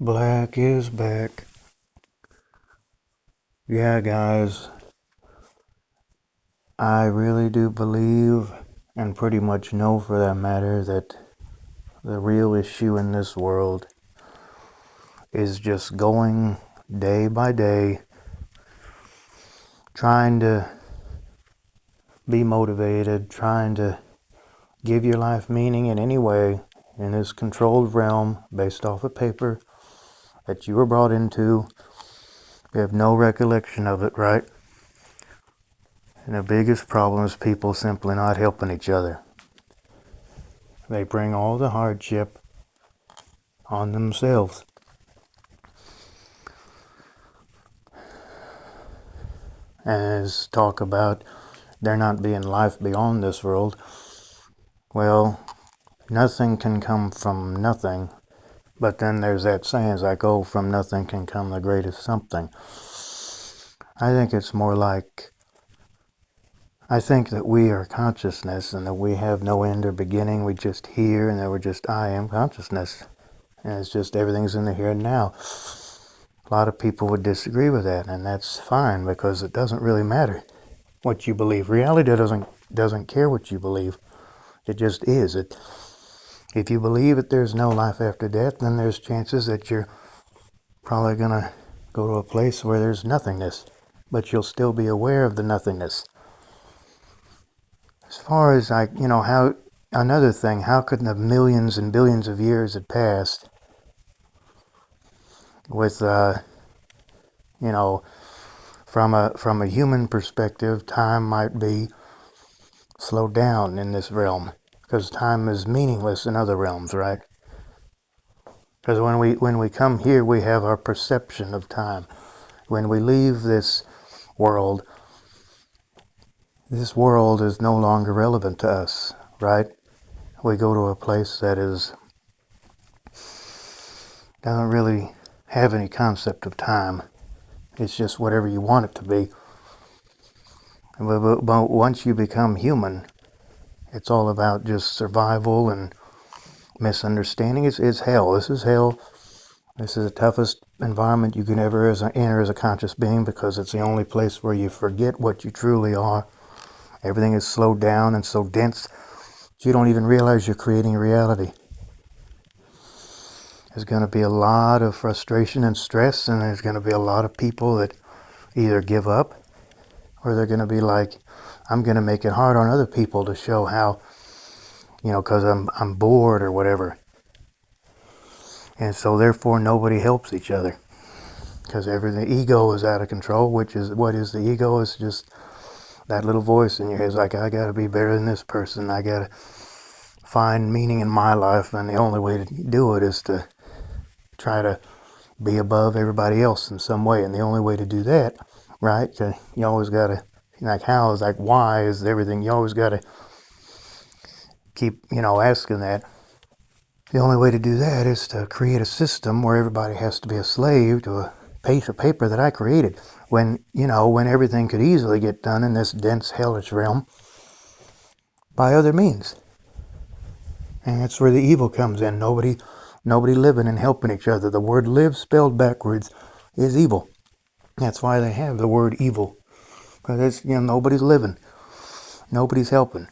Black is back. Yeah, guys, I really do believe, and pretty much know for that matter, that the real issue in this world is just going day by day, trying to be motivated, trying to give your life meaning in any way in this controlled realm based off a paper that you were brought into. You have no recollection of it, right? And the biggest problem is people simply not helping each other. They bring all the hardship on themselves. And as talk about there not being life beyond this world, well, nothing can come from nothing. But then there's that saying, it's like, oh, from nothing can come the greatest something. I think it's more like, I think that we are consciousness and that we have no end or beginning. We just hear and that we're just, I am consciousness. And it's just everything's in the here and now. A lot of people would disagree with that, and that's fine because it doesn't really matter what you believe. Reality doesn't care what you believe. It just is. If you believe that there's no life after death, then there's chances that you're probably gonna go to a place where there's nothingness, but you'll still be aware of the nothingness. As far as how another thing, how could the millions and billions of years have passed with from a human perspective, time might be slowed down in this realm because time is meaningless in other realms, right? Because when we come here, we have our perception of time. When we leave this world is no longer relevant to us, right? We go to a place that doesn't really have any concept of time. It's just whatever you want it to be. But once you become human, it's all about just survival and misunderstanding. It's hell. This is hell. This is the toughest environment you can ever enter as a conscious being because it's the only place where you forget what you truly are. Everything is slowed down and so dense you don't even realize you're creating reality. There's going to be a lot of frustration and stress, and there's going to be a lot of people that either give up or they're going to be like, I'm going to make it hard on other people to show how, because I'm bored or whatever. And so therefore nobody helps each other because everything, ego is out of control, which is, what is the ego? It's just that little voice in your head. It's like, I got to be better than this person. I got to find meaning in my life, and the only way to do it is to try to be above everybody else in some way. And the only way to do that, right, you always got to, like how is like why is everything, you always got to keep asking that. The only way to do that is to create a system where everybody has to be a slave to a piece of paper that I created, when everything could easily get done in this dense hellish realm by other means. And that's where the evil comes in. Nobody living and helping each other. The word live spelled backwards is evil. That's why they have the word evil. Because it's, nobody's living. Nobody's helping.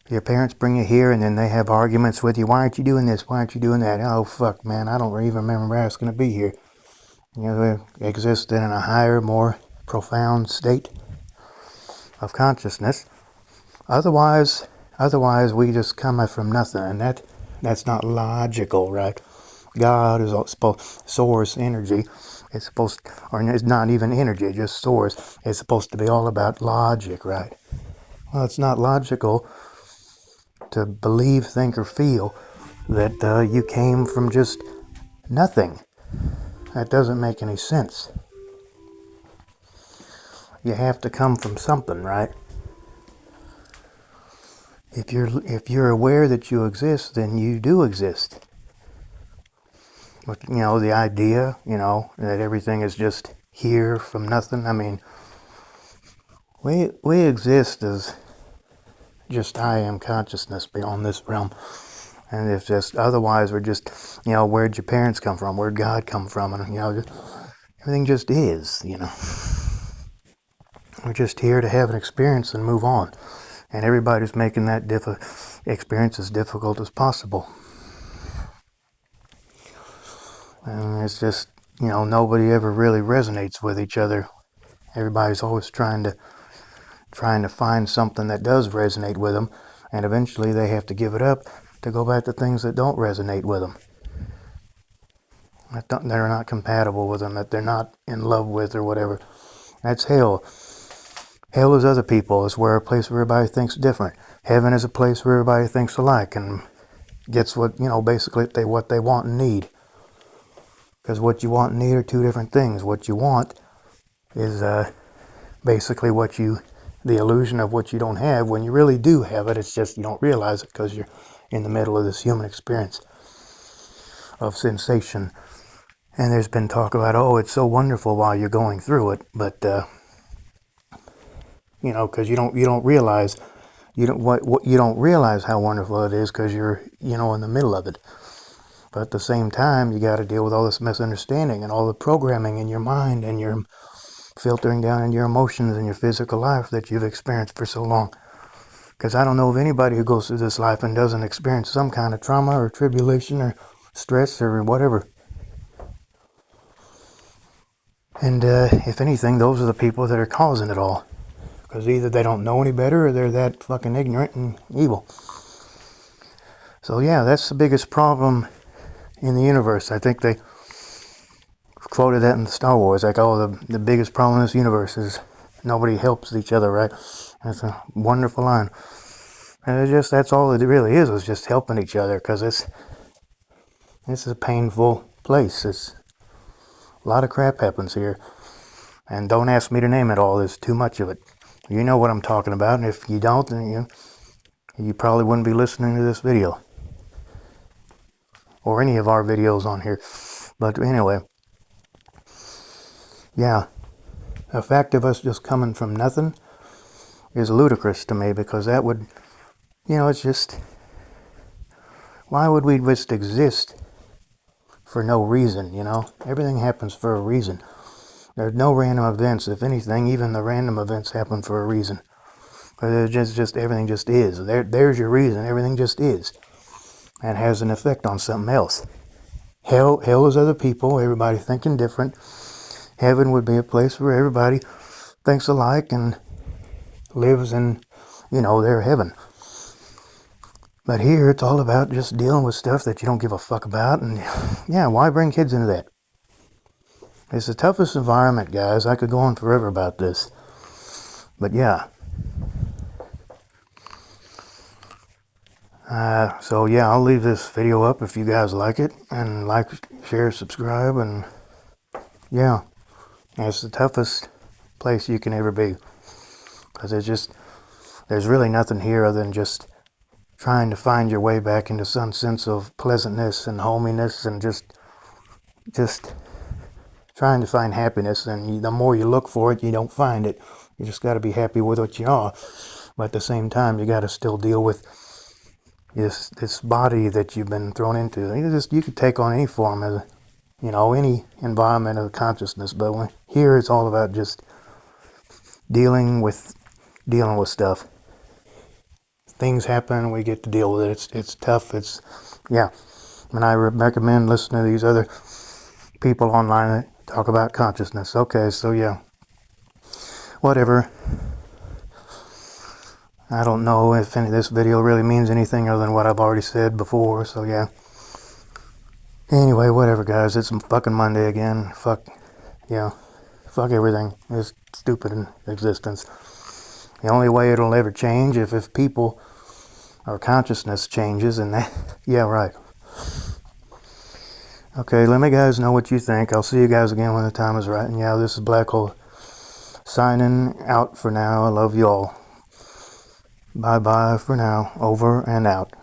Your parents bring you here and then they have arguments with you. Why aren't you doing this? Why aren't you doing that? Oh, fuck, man. I don't even remember asking to be here. They exist in a higher, more profound state of consciousness. Otherwise, we just come from nothing. And that's not logical, right? God is supposed, source energy. It's supposed, or it's not even energy, just source. It's supposed to be all about logic, right? Well, it's not logical to believe, think, or feel that you came from just nothing. That doesn't make any sense. You have to come from something, right? If you're aware that you exist, then you do exist. But, the idea, that everything is just here from nothing. I mean, we exist as just I am consciousness beyond this realm. And if just otherwise, we're just, where'd your parents come from? Where'd God come from? And, everything just is, We're just here to have an experience and move on. And everybody's making that experience as difficult as possible. And it's just, nobody ever really resonates with each other. Everybody's always trying to find something that does resonate with them, and eventually they have to give it up to go back to things that don't resonate with them, that they're not compatible with them, that they're not in love with or whatever. That's hell. Hell is other people. It's a place where everybody thinks different. Heaven is a place where everybody thinks alike and gets what, basically what they want and need. Because what you want and need are two different things. What you want is basically the illusion of what you don't have when you really do have it. It's just you don't realize it because you're in the middle of this human experience of sensation. And there's been talk about, it's so wonderful while you're going through it, but because you don't realize you don't realize how wonderful it is because you're in the middle of it. But at the same time, you got to deal with all this misunderstanding and all the programming in your mind and your filtering down in your emotions and your physical life that you've experienced for so long. Because I don't know of anybody who goes through this life and doesn't experience some kind of trauma or tribulation or stress or whatever. And if anything, those are the people that are causing it all. Because either they don't know any better or they're that fucking ignorant and evil. So yeah, that's the biggest problem in the universe. I think they quoted that in Star Wars, like, the biggest problem in this universe is nobody helps each other, right? That's a wonderful line. And that's all it really is just helping each other, because this is a painful place. A lot of crap happens here. And don't ask me to name it all, there's too much of it. You know what I'm talking about, and if you don't, then you probably wouldn't be listening to this video. Or any of our videos on here. But anyway, yeah, the fact of us just coming from nothing is ludicrous to me, because that would, it's just, why would we just exist for no reason, Everything happens for a reason. There's no random events. If anything, even the random events happen for a reason. But it's just everything just is. There's your reason. Everything just is. And has an effect on something else. Hell is other people, everybody thinking different. Heaven would be a place where everybody thinks alike and lives in, their heaven. But here, it's all about just dealing with stuff that you don't give a fuck about. And yeah, why bring kids into that? It's the toughest environment, guys. I could go on forever about this. But yeah. So yeah, I'll leave this video up if you guys like it. And like, share, subscribe. And yeah, it's the toughest place you can ever be. Because there's really nothing here other than just trying to find your way back into some sense of pleasantness and hominess, and just trying to find happiness. And the more you look for it, you don't find it. You just got to be happy with what you are. But at the same time, you got to still deal with this body that you've been thrown into. You could take on any form of, any environment of consciousness. But here it's all about just dealing with stuff. Things happen, we get to deal with it. It's tough. And I recommend listening to these other people online that talk about consciousness. Okay, so yeah, whatever. I don't know if any of this video really means anything other than what I've already said before, so yeah. Anyway, whatever, guys. It's fucking Monday again. Fuck everything. It's stupid in existence. The only way it'll ever change if people or consciousness changes, and that, yeah, right. Okay, let me guys know what you think. I'll see you guys again when the time is right. And yeah, this is Black Hole signing out for now. I love you all. Bye-bye for now. Over and out.